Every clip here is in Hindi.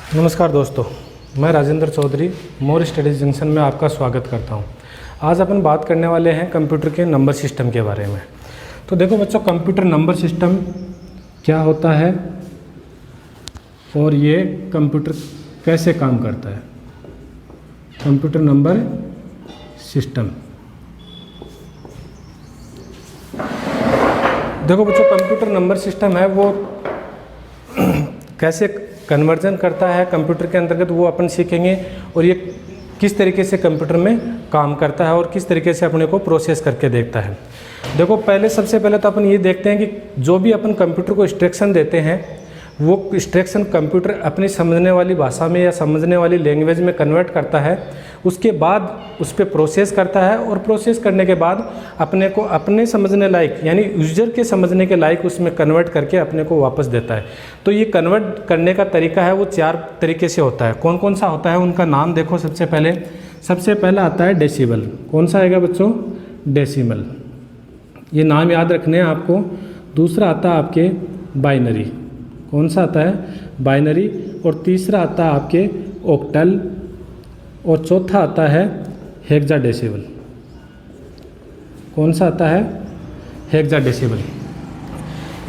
नमस्कार दोस्तों, मैं राजेंद्र चौधरी मोर स्टडीज जंक्शन में आपका स्वागत करता हूं। आज अपन बात करने वाले हैं कंप्यूटर के नंबर सिस्टम के बारे में। तो देखो बच्चों, कंप्यूटर नंबर सिस्टम क्या होता है और ये कंप्यूटर कैसे काम करता है। कंप्यूटर नंबर सिस्टम, देखो बच्चों, कंप्यूटर नंबर सिस्टम है वो कैसे कन्वर्जन करता है कंप्यूटर के अंतर्गत, वो अपन सीखेंगे। और ये किस तरीके से कंप्यूटर में काम करता है और किस तरीके से अपने को प्रोसेस करके देखता है। देखो सबसे पहले तो अपन ये देखते हैं कि जो भी अपन कंप्यूटर को इंस्ट्रक्शन देते हैं वो इंस्ट्रक्शन कंप्यूटर अपनी समझने वाली भाषा में या समझने वाली लैंग्वेज में कन्वर्ट करता है। उसके बाद उस पर प्रोसेस करता है और प्रोसेस करने के बाद अपने को अपने समझने लायक यानी यूजर के समझने के लायक उसमें कन्वर्ट करके अपने को वापस देता है। तो ये कन्वर्ट करने का तरीका है वो 4 तरीके से होता है। कौन कौन सा होता है उनका नाम देखो। सबसे पहला आता है डेसिबल। कौन सा आएगा बच्चों? डेसिमल। ये नाम याद रखने हैं आपको। दूसरा आता है आपके बाइनरी। कौन सा आता है? बाइनरी। और तीसरा आता है आपके ऑक्टल। और चौथा आता है हेक्साडेसिमल। कौन सा आता है? हेक्साडेसिमल।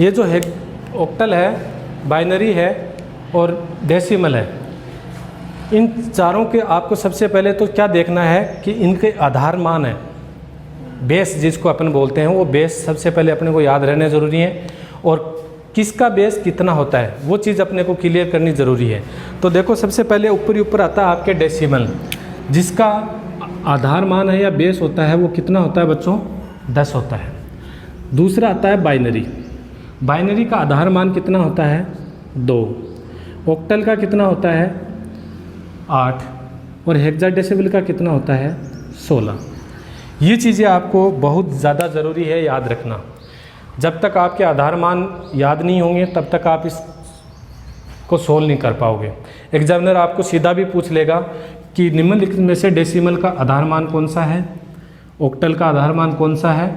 ये जो ऑक्टल है, बाइनरी है और डेसिमल है, इन चारों के आपको सबसे पहले तो क्या देखना है कि इनके आधार मान है, बेस जिसको अपन बोलते हैं, वो बेस सबसे पहले अपने को याद रहने ज़रूरी है। और किसका बेस कितना होता है वो चीज़ अपने को क्लियर करनी ज़रूरी है। तो देखो सबसे पहले ऊपर आता है आपके डेसिमल, जिसका आधार मान है या बेस होता है वो कितना होता है बच्चों? 10 होता है। दूसरा आता है बाइनरी। बाइनरी का आधार मान कितना होता है? 2। ऑक्टल का कितना होता है? 8। और हेक्साडेसिमल का कितना होता है? 16। ये चीज़ें आपको बहुत ज़्यादा ज़रूरी है याद रखना। जब तक आपके आधार मान याद नहीं होंगे तब तक आप इसको सोल्व नहीं कर पाओगे। एग्जामिनर आपको सीधा भी पूछ लेगा कि निम्नलिखित में से डेसिमल का आधार मान कौन सा है, ऑक्टल का आधार मान कौन सा है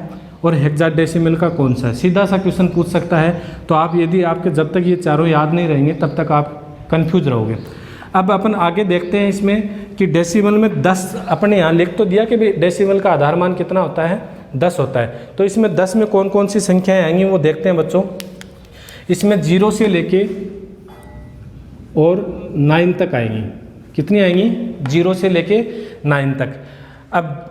और हेक्साडेसिमल का कौन सा है। सीधा सा क्वेश्चन पूछ सकता है। तो आप यदि आपके जब तक ये चारों याद नहीं रहेंगे तब तक आप कंफ्यूज रहोगे। अब अपन आगे देखते हैं इसमें कि डेसिमल में 10 अपने यहाँ लिख तो दिया कि भाई डेसिमल का आधार मान कितना होता है? 10 होता है। तो इसमें 10 में कौन कौन सी संख्याएं आएंगी वो देखते हैं बच्चों। इसमें 0 से लेके और 9 तक आएंगी। कितनी आएंगी? 0 से लेके 9 तक। अब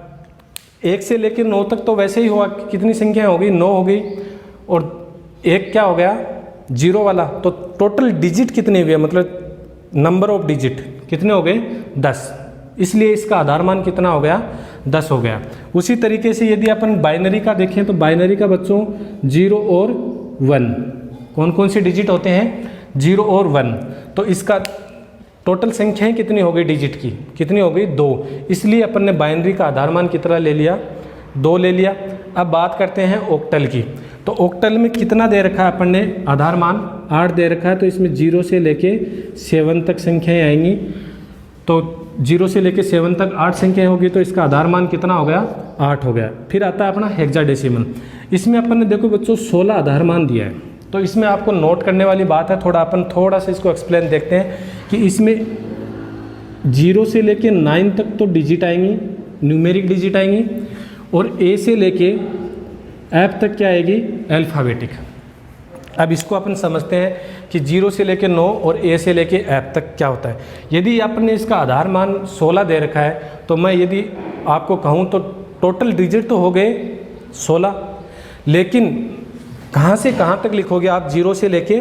1 से लेके 9 तक तो वैसे ही हुआ, कितनी संख्याएं हो गई? 9 हो गई। और एक क्या हो गया? 0 वाला। तो टोटल डिजिट कितने हुए, मतलब नंबर ऑफ डिजिट कितने हो गए? 10। इसलिए इसका आधार मान कितना हो गया? 10 हो गया। उसी तरीके से यदि अपन बाइनरी का देखें तो बाइनरी का बच्चों 0 और 1, कौन कौन से डिजिट होते हैं? 0 और 1। तो इसका टोटल संख्याएं कितनी हो गई डिजिट की? कितनी हो गई? 2। इसलिए अपन ने बाइनरी का आधार मान कितना ले लिया? 2 ले लिया। अब बात करते हैं ऑक्टल की। तो ऑक्टल में कितना दे रखा है अपन ने आधार मान? 8 दे रखा है। तो इसमें 0 से लेके 7 तक संख्याएं आएंगी। तो 0 से लेके 7 तक 8 संख्याएं होगी। तो इसका आधार मान कितना हो गया? 8 हो गया। फिर आता है अपना हेक्साडेसिमल। इसमें अपन ने देखो बच्चों 16 आधार मान दिया है। तो इसमें आपको नोट करने वाली बात है, अपन थोड़ा सा इसको एक्सप्लेन देखते हैं कि इसमें 0 से लेके 9 तक तो डिजिट आएंगी, न्यूमेरिक डिजिट आएंगी। और ए से लेके एफ तक क्या आएगी? अल्फ़ाबेटिक। अब इसको अपन समझते हैं कि 0 से लेके 9 और ए से लेके एफ तक क्या होता है। यदि आपने इसका आधार मान 16 दे रखा है तो मैं यदि आपको कहूँ तो टोटल डिजिट तो हो गए 16, लेकिन कहाँ से कहाँ तक लिखोगे आप? 0 से लेके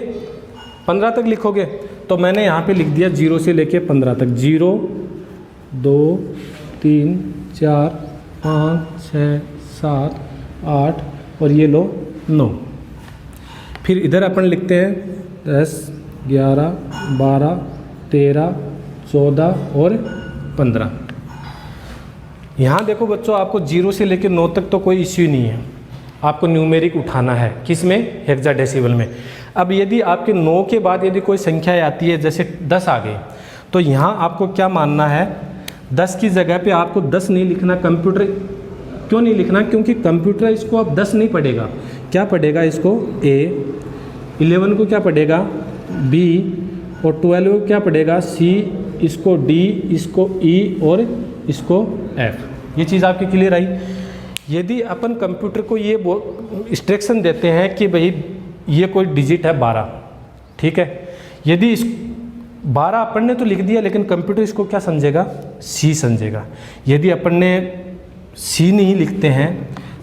15 तक लिखोगे। तो मैंने यहाँ पे लिख दिया 0 से लेके 15 तक। 0 2 3 4 5 6 7 8 और ये लो 9। फिर इधर अपन लिखते हैं 10 11 12 13 14 और 15। यहाँ देखो बच्चों, आपको 0 से लेकर 9 तक तो कोई इश्यू नहीं है। आपको न्यूमेरिक उठाना है। किस में? हेक्साडेसिमल में। अब यदि आपके 9 के बाद यदि कोई संख्या आती है, जैसे 10 आ गई, तो यहाँ आपको क्या मानना है? 10 की जगह पे आपको 10 नहीं लिखना। कंप्यूटर क्यों नहीं लिखना? क्योंकि कंप्यूटर इसको अब 10 नहीं पढ़ेगा। क्या पढ़ेगा इसको? A। 11 को क्या पढ़ेगा? B। और 12 को क्या पड़ेगा C, इसको D, इसको E और इसको F। ये चीज़ आपकी क्लियर आई। यदि अपन कंप्यूटर को ये इंस्ट्रक्शन देते हैं कि भाई ये कोई डिजिट है 12, ठीक है, यदि इस 12 अपन ने तो लिख दिया, लेकिन कंप्यूटर इसको क्या समझेगा, C समझेगा। यदि अपन ने C नहीं लिखते हैं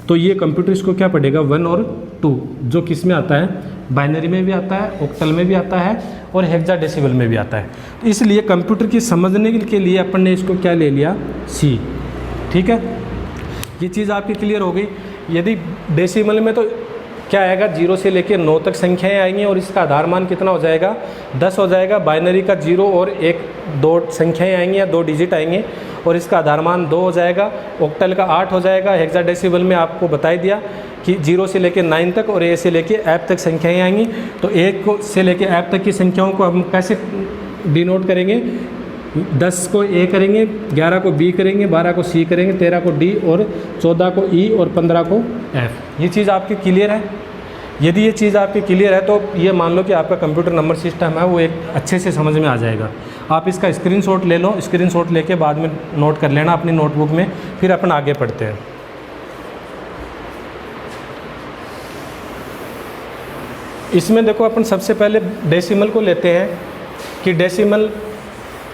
तो ये कंप्यूटर इसको क्या पढ़ेगा 1 और 2, जो किस में आता है, बाइनरी में भी आता है, ऑक्टल में भी आता है और हेक्साडेसिमल में भी आता है। तो इसलिए कंप्यूटर की समझने के लिए अपन ने इसको क्या ले लिया, C, ठीक है। ये चीज़ आपकी क्लियर हो गई। यदि डेसिमल में तो क्या आएगा, 0 से लेकर 9 तक संख्याएं आएंगी और इसका आधार मान कितना हो जाएगा, 10 हो जाएगा। बाइनरी का 0 और 1 2 संख्याएं आएंगी या 2 डिजिट आएंगे और इसका आधार मान 2 हो जाएगा। ऑक्टल का 8 हो जाएगा। हेक्साडेसिमल में आपको बता दिया कि 0 से लेकर 9 तक और A से लेकर F तक संख्याएं आएंगी। तो 1 से लेकर F तक की संख्याओं को हम कैसे डिनोट करेंगे, 10 को A करेंगे, 11 को B करेंगे, 12 को C करेंगे, 13 को D और 14 को E और 15 को F। ये चीज़ आपकी क्लियर है। यदि ये चीज़ आपकी क्लियर है तो ये मान लो कि आपका कंप्यूटर नंबर सिस्टम है वो एक अच्छे से समझ में आ जाएगा। आप इसका स्क्रीनशॉट ले लो, स्क्रीनशॉट लेके बाद में नोट कर लेना अपनी नोटबुक में, फिर अपन आगे पढ़ते हैं। इसमें देखो अपन सबसे पहले डेसिमल को लेते हैं कि डेसिमल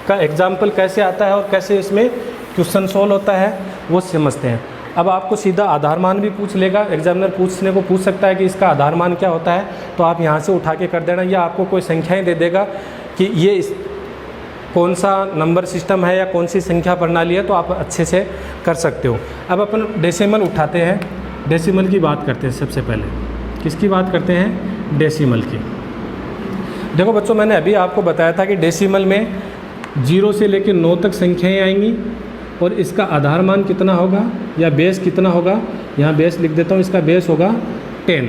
का एग्जाम्पल कैसे आता है और कैसे इसमें क्वेश्चन सोल्व होता है वो समझते हैं। अब आपको सीधा आधार मान भी पूछ लेगा, एग्जामिनर पूछ सकता है कि इसका आधार मान क्या होता है, तो आप यहाँ से उठा के कर देना, या आपको कोई संख्याएं दे देगा कि ये कौन सा नंबर सिस्टम है या कौन सी संख्या प्रणाली है, तो आप अच्छे से कर सकते हो। अब अपन डेसिमल उठाते हैं, डेसिमल की बात करते हैं। सबसे पहले किसकी बात करते हैं, डेसिमल की। देखो बच्चों, मैंने अभी आपको बताया था कि डेसिमल में 0 से लेकर 9 तक संख्याएं आएंगी और इसका आधार मान कितना होगा या बेस कितना होगा, यहाँ बेस लिख देता हूँ, इसका बेस होगा 10।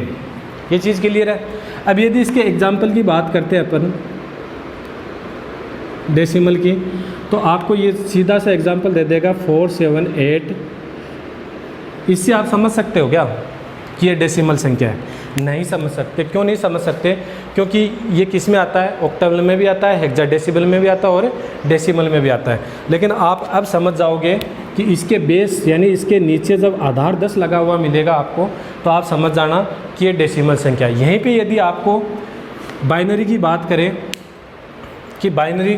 ये चीज़ क्लियर है। अब यदि इसके एग्जाम्पल की बात करते हैं अपन डेसिमल की, तो आपको ये सीधा सा एग्जाम्पल दे देगा 4, 7, 8। इससे आप समझ सकते हो क्या कि ये डेसिमल संख्या है? नहीं समझ सकते। क्यों नहीं समझ सकते? क्योंकि ये किस में आता है, ऑक्टल में भी आता है, हेक्साडेसिमल में भी आता है और डेसिमल में भी आता है। लेकिन आप अब समझ जाओगे कि इसके बेस यानी इसके नीचे जब आधार 10 लगा हुआ मिलेगा आपको, तो आप समझ जाना कि ये डेसिमल संख्या है। यहीं पे यदि आपको बाइनरी की बात करें कि बाइनरी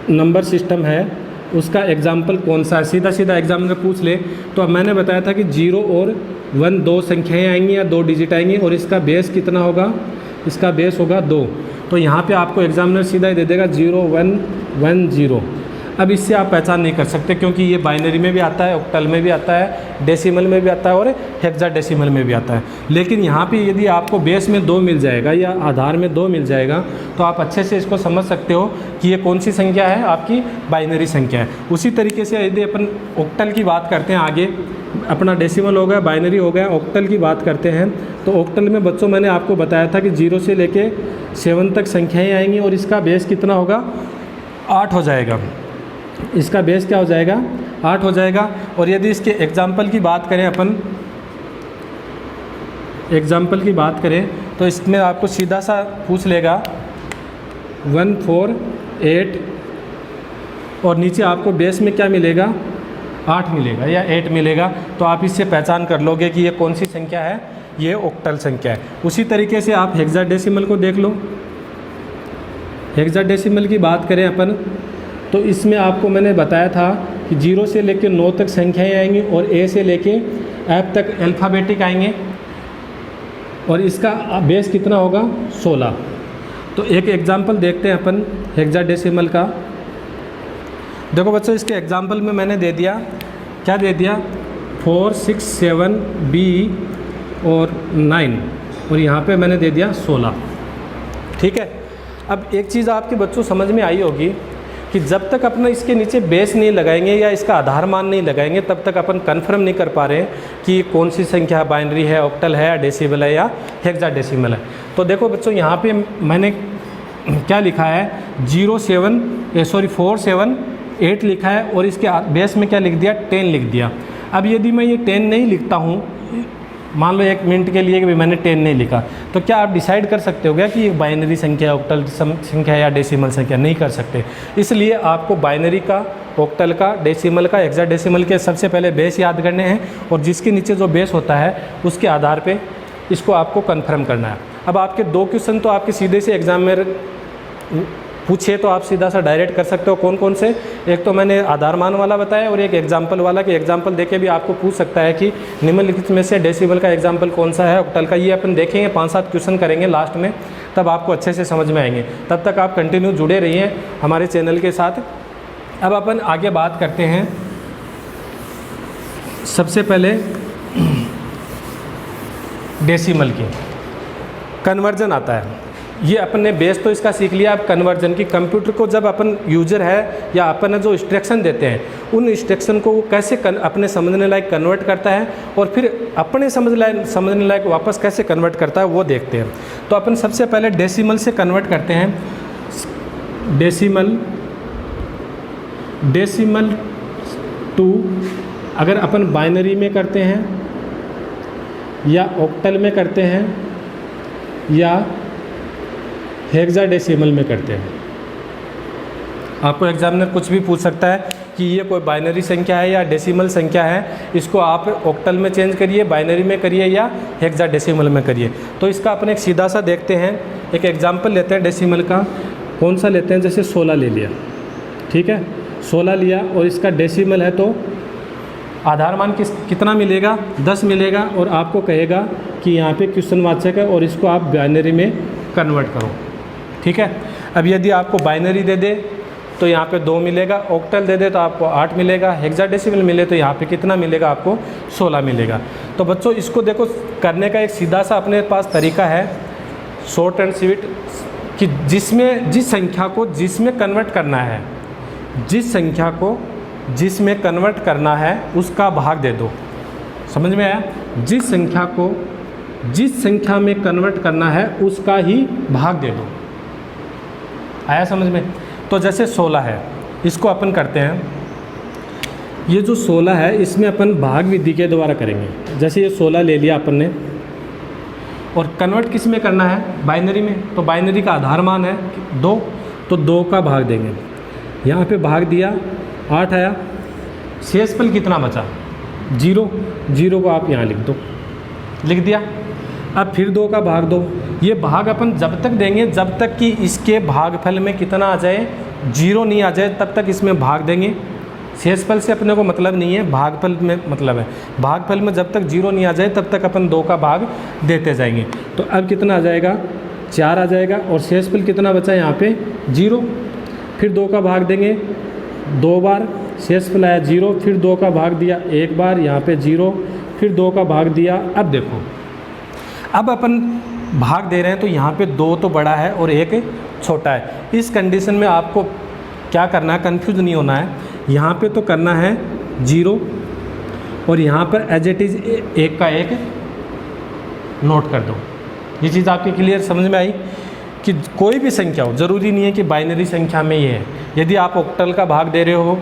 नंबर सिस्टम है, उसका एग्जाम्पल कौन सा है, सीधा सीधा एग्जामिनर पूछ ले, तो अब मैंने बताया था कि 0 और 1 2 संख्याएं आएंगी या 2 डिजिट आएंगी और इसका बेस कितना होगा, इसका बेस होगा 2। तो यहाँ पे आपको एग्जामिनर सीधा ही दे देगा 0 1 1 0। अब इससे आप पहचान नहीं कर सकते क्योंकि ये बाइनरी में भी आता है, ऑक्टल में भी आता है, डेसिमल में भी आता है और हेक्साडेसिमल में भी आता है। लेकिन यहाँ पे यदि आपको बेस में 2 मिल जाएगा या आधार में 2 मिल जाएगा, तो आप अच्छे से इसको समझ सकते हो कि ये कौन सी संख्या है, आपकी बाइनरी संख्या है। उसी तरीके से यदि अपन ऑक्टल की बात करते हैं, आगे अपना डेसिमल हो गया, बाइनरी हो गया, ऑक्टल की बात करते हैं, तो ऑक्टल में बच्चों मैंने आपको बताया था कि 0 से लेके 7 तक संख्याएँ आएंगी और इसका बेस कितना होगा, 8 हो जाएगा। इसका बेस क्या हो जाएगा, 8 हो जाएगा। और यदि इसके एग्जाम्पल की बात करें अपन, एग्जाम्पल की बात करें तो इसमें आपको सीधा सा पूछ लेगा 1 4 8 और नीचे आपको बेस में क्या मिलेगा, 8 मिलेगा या 8 मिलेगा। तो आप इससे पहचान कर लोगे कि ये कौन सी संख्या है, ये ऑक्टल संख्या है। उसी तरीके से आप हेक्साडेसिमल को देख लो। हेक्साडेसिमल की बात करें अपन तो इसमें आपको मैंने बताया था कि 0 से लेकर 9 तक संख्याएं आएंगी और A से लेके F तक अल्फ़ाबेटिक आएंगे और इसका बेस कितना होगा, 16। तो एक एग्जांपल देखते हैं अपन हेक्साडेसिमल का। देखो बच्चों, इसके एग्जांपल में मैंने दे दिया, क्या दे दिया, 4 6 7 B और 9 और यहाँ पे मैंने दे दिया 16। ठीक है। अब एक चीज़ आपके बच्चों समझ में आई होगी कि जब तक अपना इसके नीचे बेस नहीं लगाएंगे या इसका आधार मान नहीं लगाएंगे, तब तक अपन कंफर्म नहीं कर पा रहे हैं कि कौन सी संख्या बाइनरी है, ऑक्टल है, या डेसिमल है या हेक्साडेसिमल है। तो देखो बच्चों, यहाँ पे मैंने क्या लिखा है, 4 7 8 लिखा है और इसके बेस में क्या लिख दिया, 10 लिख दिया। अब यदि मैं ये 10 नहीं लिखता हूँ, मान लो 1 मिनट के लिए कि मैंने 10 नहीं लिखा, तो क्या आप डिसाइड कर सकते हो क्या कि ये बाइनरी संख्या, ऑक्टल संख्या या डेसिमल संख्या? नहीं कर सकते। इसलिए आपको बाइनरी का, ऑक्टल का, डेसिमल का, हेक्साडेसिमल के सबसे पहले बेस याद करने हैं, और जिसके नीचे जो बेस होता है उसके आधार पे इसको आपको कन्फर्म करना है। अब आपके 2 क्वेश्चन तो आपके सीधे से एग्जाम में पूछे तो आप सीधा सा डायरेक्ट कर सकते हो। कौन कौन से? एक तो मैंने आधार मान वाला बताया और एक एग्जाम्पल वाला, कि एग्जाम्पल देके भी आपको पूछ सकता है कि निम्नलिखित में से डेसिमल का एग्जाम्पल कौन सा है, ऑक्टल का। ये अपन देखेंगे, 5-7 क्वेश्चन करेंगे लास्ट में, तब आपको अच्छे से समझ में आएंगे। तब तक आप कंटिन्यू जुड़े रहिए हमारे चैनल के साथ। अब अपन आगे बात करते हैं। सबसे पहले डेसिमल की कन्वर्जन आता है। ये अपन ने बेस तो इसका सीख लिया। अब कन्वर्जन की, कंप्यूटर को जब अपन यूजर है या अपन जो इंस्ट्रक्शन देते हैं, उन इंस्ट्रक्शन को वो कैसे अपने समझने लायक कन्वर्ट करता है और फिर अपने समझने लायक वापस कैसे कन्वर्ट करता है, वो देखते हैं। तो अपन सबसे पहले डेसिमल से कन्वर्ट करते हैं। डेसिमल टू अगर अपन बाइनरी में करते हैं या ऑक्टल में करते हैं या हेक्साडेसिमल में करते हैं। आपको एग्जामिनर कुछ भी पूछ सकता है कि ये कोई बाइनरी संख्या है या डेसिमल संख्या है, इसको आप ऑक्टल में चेंज करिए, बाइनरी में करिए या हेक्साडेसिमल में करिए। तो इसका अपन एक सीधा सा देखते हैं, एक एग्जाम्पल लेते हैं डेसिमल का। कौन सा लेते हैं? जैसे 16 ले लिया, ठीक है, 16 लिया और इसका डेसिमल है तो आधार मान कितना मिलेगा? 10 मिलेगा, और आपको कहेगा कि यहाँ पे क्वेश्चन वाचक है और इसको आप बाइनरी में कन्वर्ट करो, ठीक है। अब यदि आपको बाइनरी दे दे तो यहाँ पे 2 मिलेगा, ऑक्टल दे दे तो आपको 8 मिलेगा, हेक्साडेसिमल मिले तो यहाँ पे कितना मिलेगा? आपको 16 मिलेगा। तो बच्चों इसको देखो, करने का एक सीधा सा अपने पास तरीका है, शॉर्ट एंड स्वीट, कि जिस संख्या को जिसमें कन्वर्ट करना है, जिस संख्या को जिसमें कन्वर्ट करना है उसका भाग दे दो। समझ में आया? जिस संख्या को जिस संख्या में कन्वर्ट करना है उसका ही भाग दे दो। आया समझ में? तो जैसे 16 है, इसको अपन करते हैं, ये जो 16 है इसमें अपन भाग विधि के द्वारा करेंगे। जैसे ये 16 ले लिया अपन ने और कन्वर्ट किस में करना है? बाइनरी में। तो बाइनरी का आधार मान है 2, तो 2 का भाग देंगे। यहाँ पे भाग दिया, 8 आया, शेषफल कितना बचा? 0 को आप यहाँ लिख दो, लिख दिया। अब फिर 2 का भाग दो। ये भाग अपन जब तक देंगे जब तक कि इसके भागफल में कितना आ जाए, 0 नहीं आ जाए, तब तक इसमें भाग देंगे। शेषफल से अपने को मतलब नहीं है, भागफल में मतलब है। भागफल में जब तक 0 नहीं आ जाए तब तक अपन 2 का भाग देते जाएंगे। तो अब कितना आ जाएगा? 4 आ जाएगा, और शेषफल कितना बचा यहाँ पे? 0। फिर 2 का भाग देंगे 2 बार, शेषफल आया 0, फिर 2 का भाग दिया 1 बार, यहाँ पे 0, फिर 2 का भाग दिया। अब देखो, अब अपन भाग दे रहे हैं तो यहाँ पे 2 तो बड़ा है और 1 छोटा है। इस कंडीशन में आपको क्या करना है? कंफ्यूज नहीं होना है। यहाँ पे तो करना है 0 और यहाँ पर एज इट इज़ 1 का 1 नोट कर दो। ये चीज़ आपकी क्लियर समझ में आई कि कोई भी संख्या हो, ज़रूरी नहीं है कि बाइनरी संख्या में ये है। यदि आप ऑक्टल का भाग दे रहे हो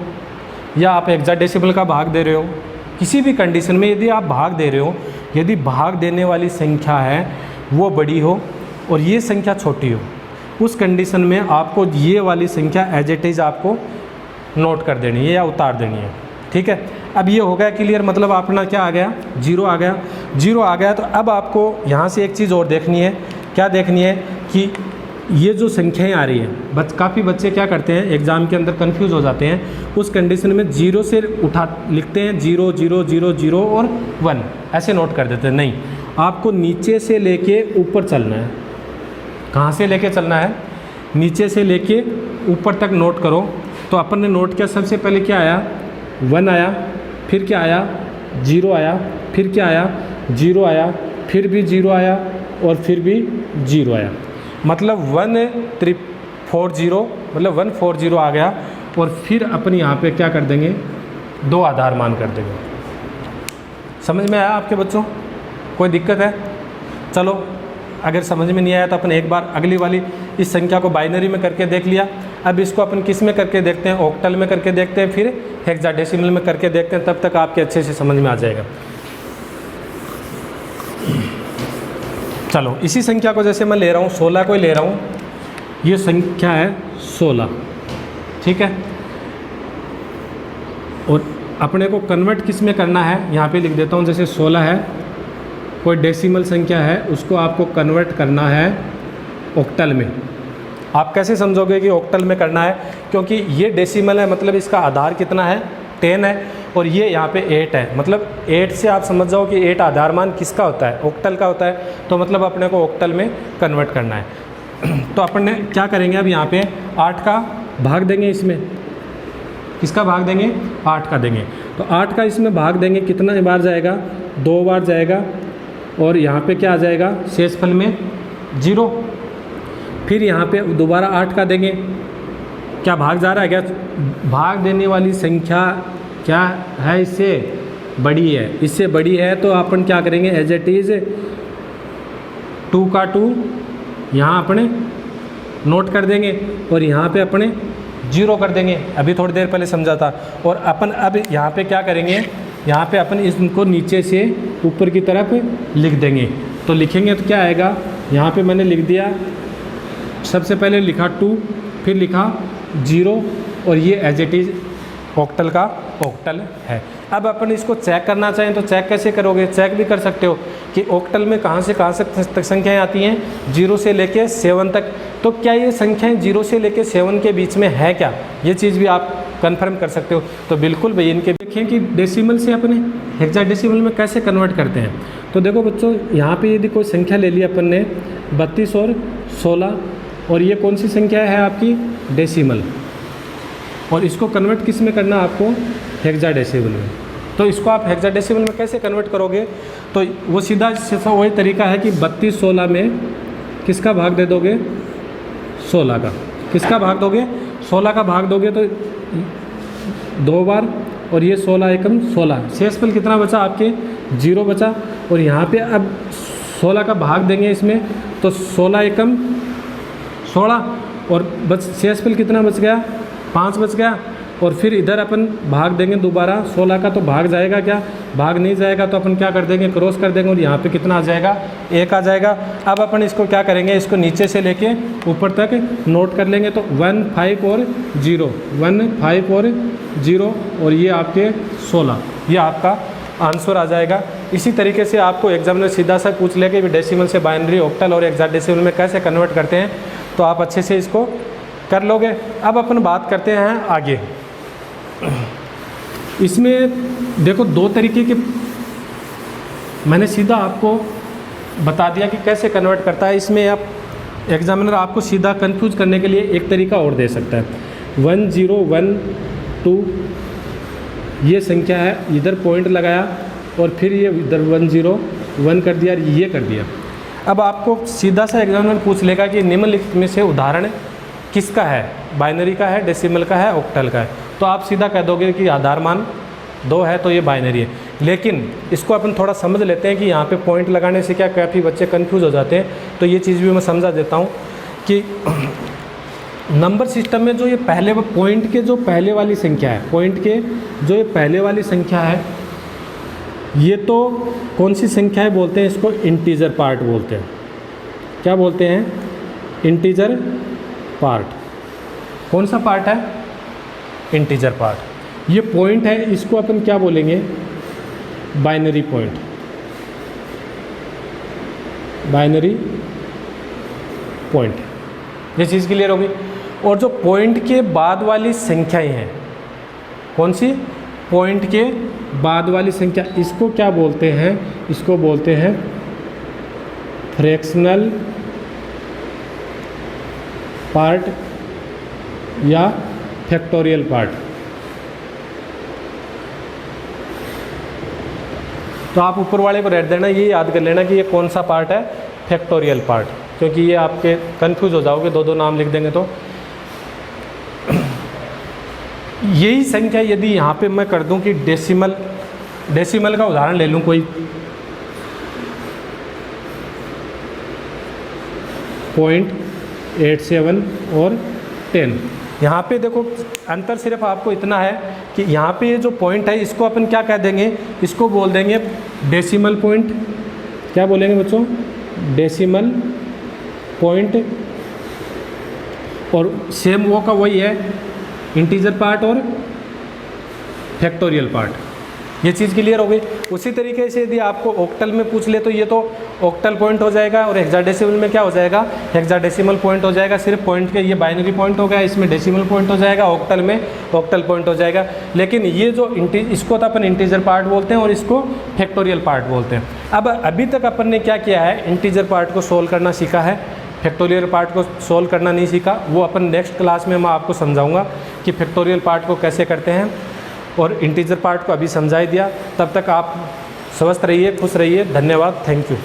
या आप हेक्साडेसिमल का भाग दे रहे हो, किसी भी कंडीशन में यदि आप भाग दे रहे हो, यदि भाग देने वाली संख्या है वो बड़ी हो और ये संख्या छोटी हो, उस कंडीशन में आपको ये वाली संख्या एज इट इज़ आपको नोट कर देनी है या उतार देनी है, ठीक है। अब ये हो गया क्लियर, मतलब अपना क्या आ गया? 0 आ गया। 0 आ गया तो अब आपको यहाँ से एक चीज़ और देखनी है। क्या देखनी है? कि ये जो संख्याएँ आ रही हैं, काफ़ी बच्चे क्या करते हैं, एग्ज़ाम के अंदर कंफ्यूज हो जाते हैं। उस कंडीशन में 0 से लिखते हैं 0 0 0 0 और 1 ऐसे नोट कर देते हैं। नहीं, आपको नीचे से लेके ऊपर चलना है। कहाँ से लेके चलना है? नीचे से लेके ऊपर तक नोट करो। तो अपन ने नोट किया, सबसे पहले क्या आया? 1 आया, फिर क्या आया? 0 आया, फिर क्या आया? 0 आया, फिर भी 0 आया और फिर भी 0 आया। मतलब 1340, मतलब 140 आ गया। और फिर अपन यहाँ पे क्या कर देंगे? 2 आधार मान कर देंगे। समझ में आया आपके बच्चों? कोई दिक्कत है? चलो, अगर समझ में नहीं आया तो अपन एक बार अगली वाली इस संख्या को बाइनरी में करके देख लिया। अब इसको अपन किस में करके देखते हैं? ऑक्टल में करके देखते हैं, फिर हेक्साडेसिमल में करके देखते हैं। तब तक आपके अच्छे से समझ में आ जाएगा। चलो इसी संख्या को जैसे मैं ले रहा हूँ 16 को ही ले रहा हूँ, ये संख्या है 16, ठीक है। और अपने को कन्वर्ट किस में करना है, यहाँ पे लिख देता हूँ, जैसे 16 है, कोई डेसिमल संख्या है, उसको आपको कन्वर्ट करना है ऑक्टल में। आप कैसे समझोगे कि ऑक्टल में करना है, क्योंकि ये डेसिमल है, मतलब इसका आधार कितना है 10 है, और ये यहाँ पे 8 है, मतलब 8 से आप समझ जाओ कि 8 आधार मान किसका होता है, ऑक्टल का होता है। तो मतलब अपने को ऑक्टल में कन्वर्ट करना है। तो अपन ने क्या करेंगे, अब यहाँ पे 8 का भाग देंगे, इसमें किसका भाग देंगे, 8 का देंगे। तो 8 का इसमें भाग देंगे, कितना बार जाएगा, 2 बार जाएगा, और यहाँ पे क्या आ जाएगा, शेषफल में 0। फिर यहाँ पे दोबारा 8 का देंगे, क्या भाग जा रहा है क्या, भाग देने वाली संख्या क्या है, इससे बड़ी है, इससे बड़ी है, तो अपन क्या करेंगे, एज इट इज़ 2 का 2 यहाँ अपने नोट कर देंगे, और यहाँ पे अपने 0 कर देंगे। अभी थोड़ी देर पहले समझा था। और अपन अब यहाँ पे क्या करेंगे, यहाँ पे अपन इसको नीचे से ऊपर की तरफ लिख देंगे। तो लिखेंगे तो क्या आएगा, यहाँ पे मैंने लिख दिया, सबसे पहले लिखा 2, फिर लिखा 0, और ये एज इट इज़ ऑक्टल का ऑक्टल है। अब अपन इसको चेक करना चाहें तो चेक कैसे करोगे, चेक भी कर सकते हो कि ऑक्टल में कहाँ से तक संख्याएँ आती हैं, 0 से लेके 7 तक। तो क्या ये संख्याएँ 0 से लेके 7 के बीच में है क्या, ये चीज़ भी आप कंफर्म कर सकते हो। तो बिल्कुल भाई, इनके देखें कि डेसिमल से अपने हेक्साडेसिमल में कैसे कन्वर्ट करते हैं। तो देखो बच्चों, यहाँ पे यदि कोई संख्या ले ली अपन ने 32 और 16, और ये कौन सी संख्या है आपकी, डेसिमल, और इसको कन्वर्ट किस में करना आपको, हेक्साडेसिमल में। तो इसको आप हेक्साडेसिमल में कैसे कन्वर्ट करोगे, तो वो सीधा वही तरीका है कि 32 16 में किसका भाग दे दोगे, 16 का। किसका भाग दोगे, 16 का भाग दोगे तो 2 बार, और ये 16 एकम 16, शेषफल कितना बचा आपके, 0 बचा। और यहाँ पे अब 16 का भाग देंगे इसमें, तो 16 एकम 16, और बच शेषफल कितना बच गया, 5 बच गया। और फिर इधर अपन भाग देंगे दोबारा 16 का, तो भाग जाएगा क्या, भाग नहीं जाएगा, तो अपन क्या कर देंगे, क्रॉस कर देंगे, और यहाँ पे कितना आ जाएगा, 1 आ जाएगा। अब अपन इसको क्या करेंगे, इसको नीचे से लेके ऊपर तक नोट कर लेंगे। तो 1 5 और 0, 1 5 और 0, और ये आपके 16, ये आपका आंसर आ जाएगा। इसी तरीके से आपको एग्जामिनर सीधा सा पूछ ले कि डेसिमल से बाइनरी, ऑक्टल और हेक्साडेसिमल में कैसे कन्वर्ट करते हैं, तो आप अच्छे से इसको कर लोगे। अब अपन बात करते हैं आगे। इसमें देखो 2 तरीके के, मैंने सीधा आपको बता दिया कि कैसे कन्वर्ट करता है। इसमें आप एग्जामिनर आपको सीधा कंफ्यूज करने के लिए एक तरीका और दे सकता है, 1 0 1 2 ये संख्या है, इधर पॉइंट लगाया, और फिर ये इधर 1 0 1 कर दिया, ये कर दिया। अब आपको सीधा सा एग्जामिनर पूछ लेगा कि निम्नलिखित में से उदाहरण किसका है, बाइनरी का है, डेसिमल का है, ऑक्टल का है। तो आप सीधा कह दोगे कि आधार मान 2 है, तो ये बाइनरी है। लेकिन इसको अपन थोड़ा समझ लेते हैं कि यहाँ पे पॉइंट लगाने से क्या काफ़ी बच्चे कंफ्यूज हो जाते हैं। तो ये चीज़ भी मैं समझा देता हूँ कि नंबर सिस्टम में जो ये पहले पॉइंट के जो पहले वाली संख्या है, पॉइंट के जो ये पहले वाली संख्या है, ये तो कौन सी संख्या है बोलते हैं, इसको इंटीजर पार्ट बोलते हैं। क्या बोलते हैं, इंटीजर पार्ट। कौन सा पार्ट है, इंटीजर पार्ट। ये पॉइंट है, इसको अपन क्या बोलेंगे, बाइनरी पॉइंट, बाइनरी पॉइंट। ये चीज़ क्लियर होगी। और जो पॉइंट के बाद वाली संख्याएं हैं, कौन सी, पॉइंट के बाद वाली संख्या, इसको क्या बोलते हैं, इसको बोलते हैं फ्रैक्शनल पार्ट या फैक्टोरियल पार्ट। तो आप ऊपर वाले को रेट देना, ये याद कर लेना कि ये कौन सा पार्ट है, फैक्टोरियल पार्ट, क्योंकि ये आपके कंफ्यूज हो जाओगे, 2 नाम लिख देंगे। तो यही संख्या यदि यहाँ पे मैं कर दूं कि डेसिमल का उदाहरण ले लूँ कोई, 0.87 और 10। यहाँ पे देखो अंतर सिर्फ आपको इतना है कि यहाँ पे ये जो पॉइंट है, इसको अपन क्या कह देंगे, इसको बोल देंगे डेसिमल पॉइंट। क्या बोलेंगे बच्चों, डेसिमल पॉइंट, और सेम वो का वही है इंटीजर पार्ट और फैक्टोरियल पार्ट। ये चीज़ क्लियर हो गई। उसी तरीके से यदि आपको ऑक्टल में पूछ ले तो ये तो ऑक्टल पॉइंट हो जाएगा, और हेक्साडेसिमल में क्या हो जाएगा, हेक्साडेसिमल पॉइंट हो जाएगा। सिर्फ पॉइंट के ये बाइनरी पॉइंट हो गया, इसमें डेसिमल पॉइंट हो जाएगा, ऑक्टल में ऑक्टल पॉइंट हो जाएगा। लेकिन ये जो इसको तो अपन इंटीजर पार्ट बोलते हैं और इसको फैक्टोरियल पार्ट बोलते हैं। अब अभी तक अपन ने क्या किया है, इंटीजर पार्ट को सोल्व करना सीखा है, फैक्टोरियल पार्ट को सोल्व करना नहीं सीखा। वो अपन नेक्स्ट क्लास में मैं आपको समझाऊंगा कि फैक्टोरियल पार्ट को कैसे करते हैं, और इंटीजर पार्ट को अभी समझा ही दिया। तब तक आप स्वस्थ रहिए, खुश रहिए। धन्यवाद, थैंक यू।